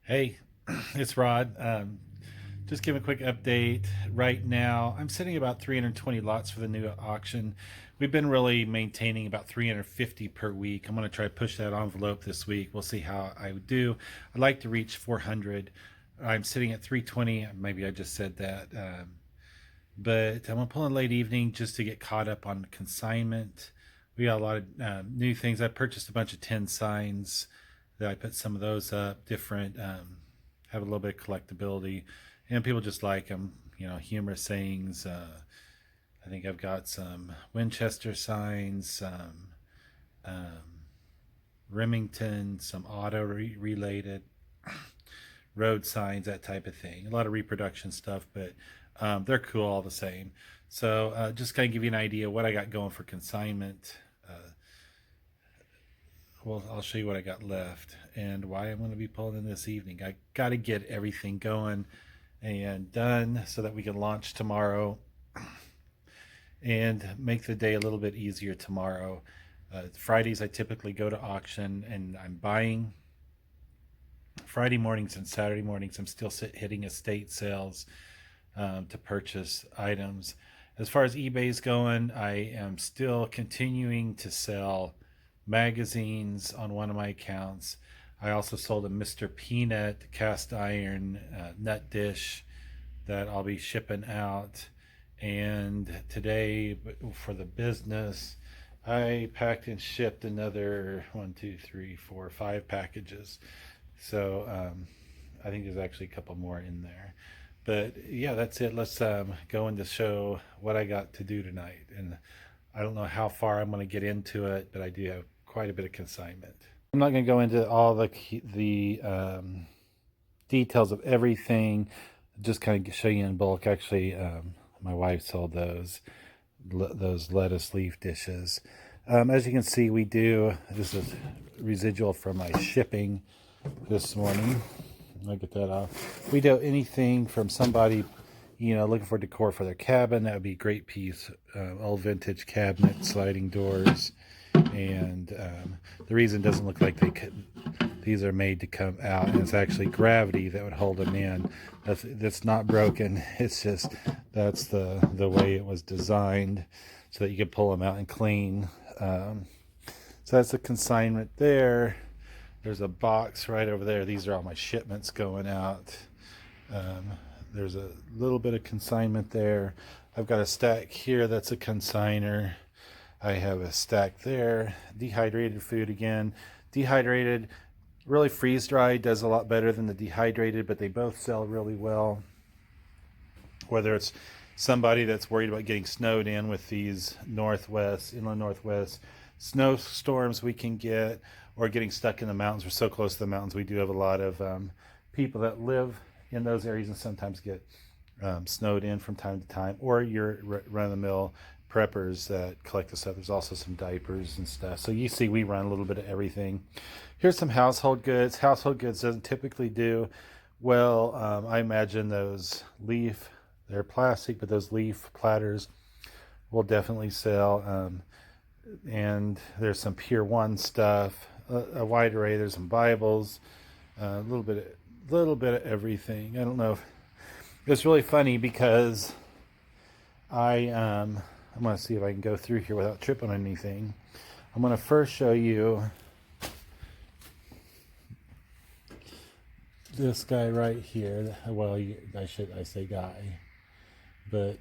Hey, it's Rod. Just give a quick update. Right now, I'm sitting about 320 lots for the new auction. We've been really maintaining about 350 per week. I'm going to try to push that envelope this week. We'll see how I would do. I'd like to reach 400. I'm sitting at 320. Maybe I just said that. But I'm going to pull in late evening just to get caught up on consignment. We got a lot of new things. I purchased a bunch of 10 signs that I put some of those up, different, have a little bit of collectability, and people just like them, humorous sayings. I think I've got some Winchester signs, some um, Remington, some auto related road signs, that type of thing. A lot of reproduction stuff, but they're cool all the same. So just kind of give you an idea what I got going for consignment. Well, I'll show you what I got left and why I'm going to be pulling in this evening. I got to get everything going and done so that we can launch tomorrow and make the day a little bit easier tomorrow. Fridays, I typically go to auction and I'm buying. Friday mornings and Saturday mornings, I'm still hitting estate sales to purchase items. As far as eBay's going, I am still continuing to sell magazines on one of my accounts. I also sold a Mr. Peanut cast iron nut dish that I'll be shipping out. And today, for the business, I packed and shipped another 5 packages. So I think there's actually a couple more in there. But yeah, that's it. Let's go into show what I got to do tonight. And I don't know how far I'm going to get into it, but I do have quite a bit of consignment. I'm not going to go into all the details of everything. Just kind of show you in bulk. Actually, my wife sold those lettuce leaf dishes. As you can see, we do. This is residual from my shipping this morning. I'll get that off. We do anything from somebody, looking for decor for their cabin. That would be a great piece. Old vintage cabinet, sliding doors. And the reason it doesn't look like these are made to come out, and it's actually gravity that would hold them in. That's not broken. It's just that's the way it was designed, so that you could pull them out and clean. So that's a consignment there. There's a box right over there. These are all my shipments going out. There's a little bit of consignment there. I've got a stack here that's a consigner. I have a stack there. Dehydrated food again. Dehydrated, really freeze dried does a lot better than the dehydrated, but they both sell really well. Whether it's somebody that's worried about getting snowed in with these inland northwest snowstorms we can get, or getting stuck in the mountains. We're so close to the mountains. We do have a lot of people that live in those areas and sometimes get snowed in from time to time, or your run-of-the-mill preppers that collect the stuff. There's also some diapers and stuff. So you see we run a little bit of everything. Here's some household goods. Household goods doesn't typically do well. I imagine those they're plastic, but those leaf platters will definitely sell. And there's some Pier 1 stuff, a wide array. There's some Bibles, a little bit of everything. I don't know if it's really funny because I'm going to see if I can go through here without tripping on anything. I'm going to first show you this guy right here. Well, I say guy, but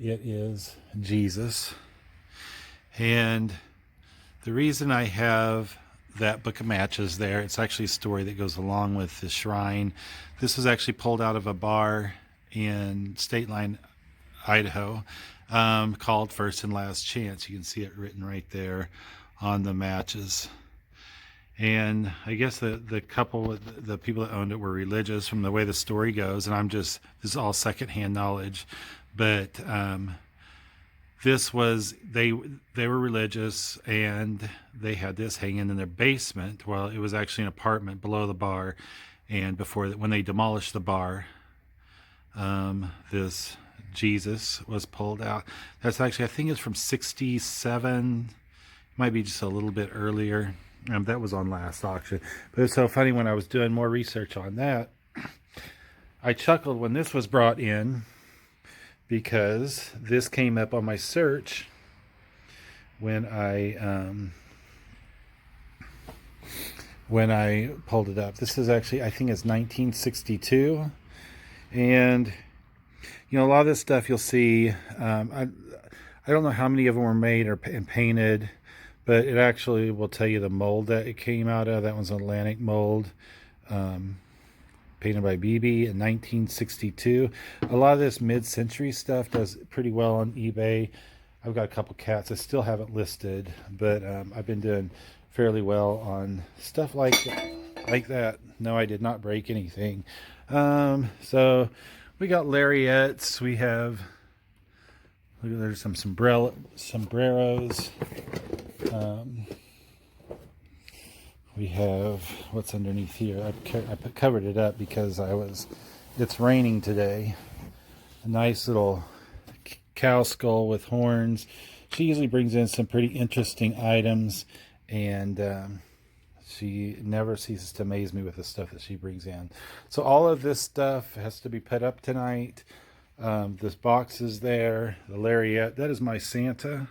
it is Jesus. And the reason I have that book of matches there, it's actually a story that goes along with the shrine. This was actually pulled out of a bar in State Line, Idaho, called First and Last Chance. You can see it written right there on the matches. And I guess the couple, the people that owned it were religious from the way the story goes. And this is all secondhand knowledge, but they were religious, and they had this hanging in their basement. Well, it was actually an apartment below the bar, and when they demolished the bar, this Jesus was pulled out. That's actually, I think it's from 67, might be just a little bit earlier. That was on last auction. But it's so funny, when I was doing more research on that, I chuckled when this was brought in, because this came up on my search when I pulled it up. This is actually, I think it's 1962, and you know, a lot of this stuff you'll see. I don't know how many of them were made and painted, but it actually will tell you the mold that it came out of. That one's an Atlantic mold, painted by BB in 1962. A lot of this mid-century stuff does pretty well on eBay. I've got a couple cats I still haven't listed, but I've been doing fairly well on stuff like that. No, I did not break anything. So we got lariats. We have, look, there's some sombreros. We have, what's underneath here? I covered it up because it's raining today. A nice little cow skull with horns. She usually brings in some pretty interesting items, and she never ceases to amaze me with the stuff that she brings in. So all of this stuff has to be put up tonight. This box is there. The lariat, that is my Santa.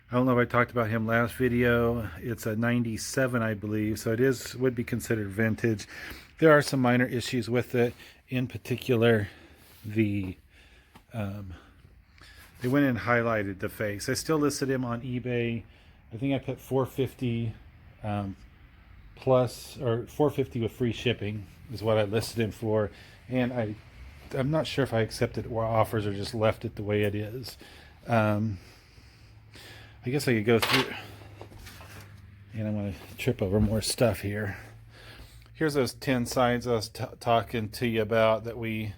I don't know if I talked about him last video. It's a 97, I believe, so would be considered vintage. There are some minor issues with it. In particular, they went and highlighted the face. I still listed him on eBay. I think I put $450 plus, or $450 with free shipping is what I listed him for. And I'm not sure if I accepted offers or just left it the way it is. I guess I could go through, and I'm going to trip over more stuff here. Here's those 10 signs I was talking to you about that we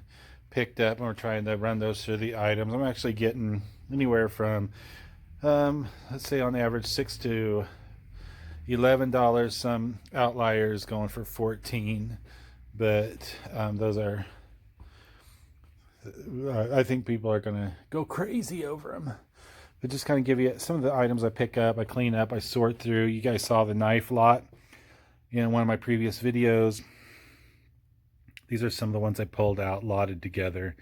picked up, and we're trying to run those through the items. I'm actually getting anywhere from, let's say on average, $6 to $11. Some outliers going for $14, but those are, I think people are going to go crazy over them. But just kind of give you some of the items I pick up, I clean up, I sort through. You guys saw the knife lot in one of my previous videos. These are some of the ones I pulled out, lotted together,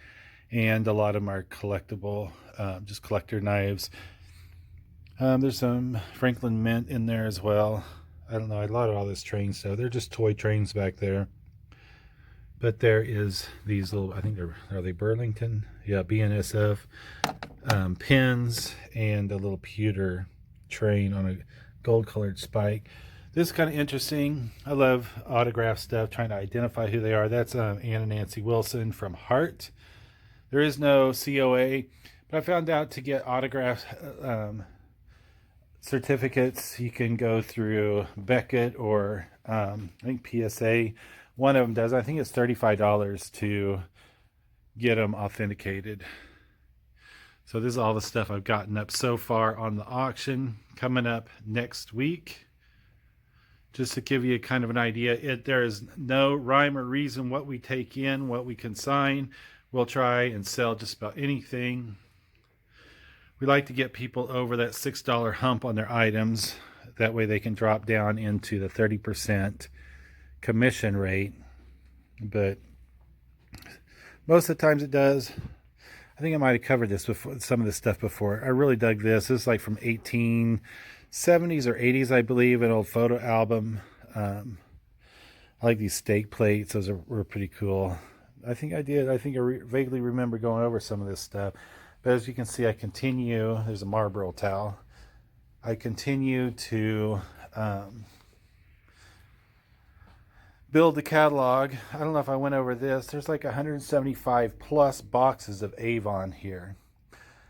and a lot of them are collectible, just collector knives. There's some Franklin Mint in there as well. I don't know, I lotted all this train stuff. They're just toy trains back there. But there is these little, I think are they Burlington? Yeah, BNSF pins, and a little pewter train on a gold colored spike. This is kind of interesting. I love autograph stuff, trying to identify who they are. That's Ann and Nancy Wilson from Heart. There is no COA, but I found out to get autograph certificates, you can go through Beckett or I think PSA. One of them does. I think it's $35 to get them authenticated. So this is all the stuff I've gotten up so far on the auction. Coming up next week, just to give you kind of an idea, there is no rhyme or reason what we take in, what we consign. We'll try and sell just about anything. We like to get people over that $6 hump on their items. That way they can drop down into the 30% commission rate. But most of the times it does. I think I might have covered this before, some of this stuff before. I really dug this. This is like from 1870s or 80s, I believe, an old photo album. I like these steak plates. Those were pretty cool. I think I did. I think I vaguely remember going over some of this stuff. But as you can see, I continue. There's a Marlboro towel. I continue to build the catalog. I don't know if I went over this. There's like 175 plus boxes of Avon here.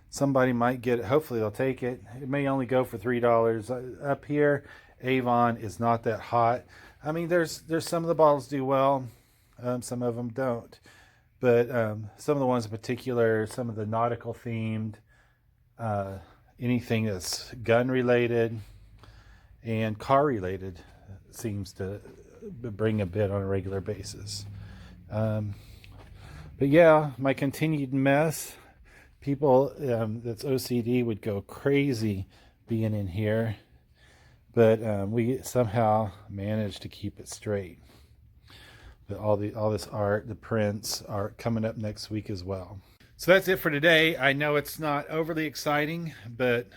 Somebody might get it. Hopefully they'll take it. It may only go for $3. Up here, Avon is not that hot. I mean, there's some of the bottles do well. Some of them don't. But some of the ones in particular, some of the nautical themed, anything that's gun related and car related seems to bring a bit on a regular basis. But yeah, my continued mess, people that's OCD would go crazy being in here. but we somehow managed to keep it straight. But all this art, the prints, are coming up next week as well. So that's it for today. I know it's not overly exciting, but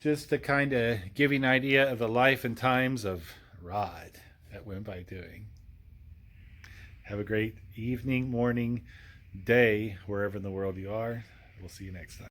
just to kind of give you an idea of the life and times of Rod that went by doing. Have a great evening, morning, day, wherever in the world you are. We'll see you next time.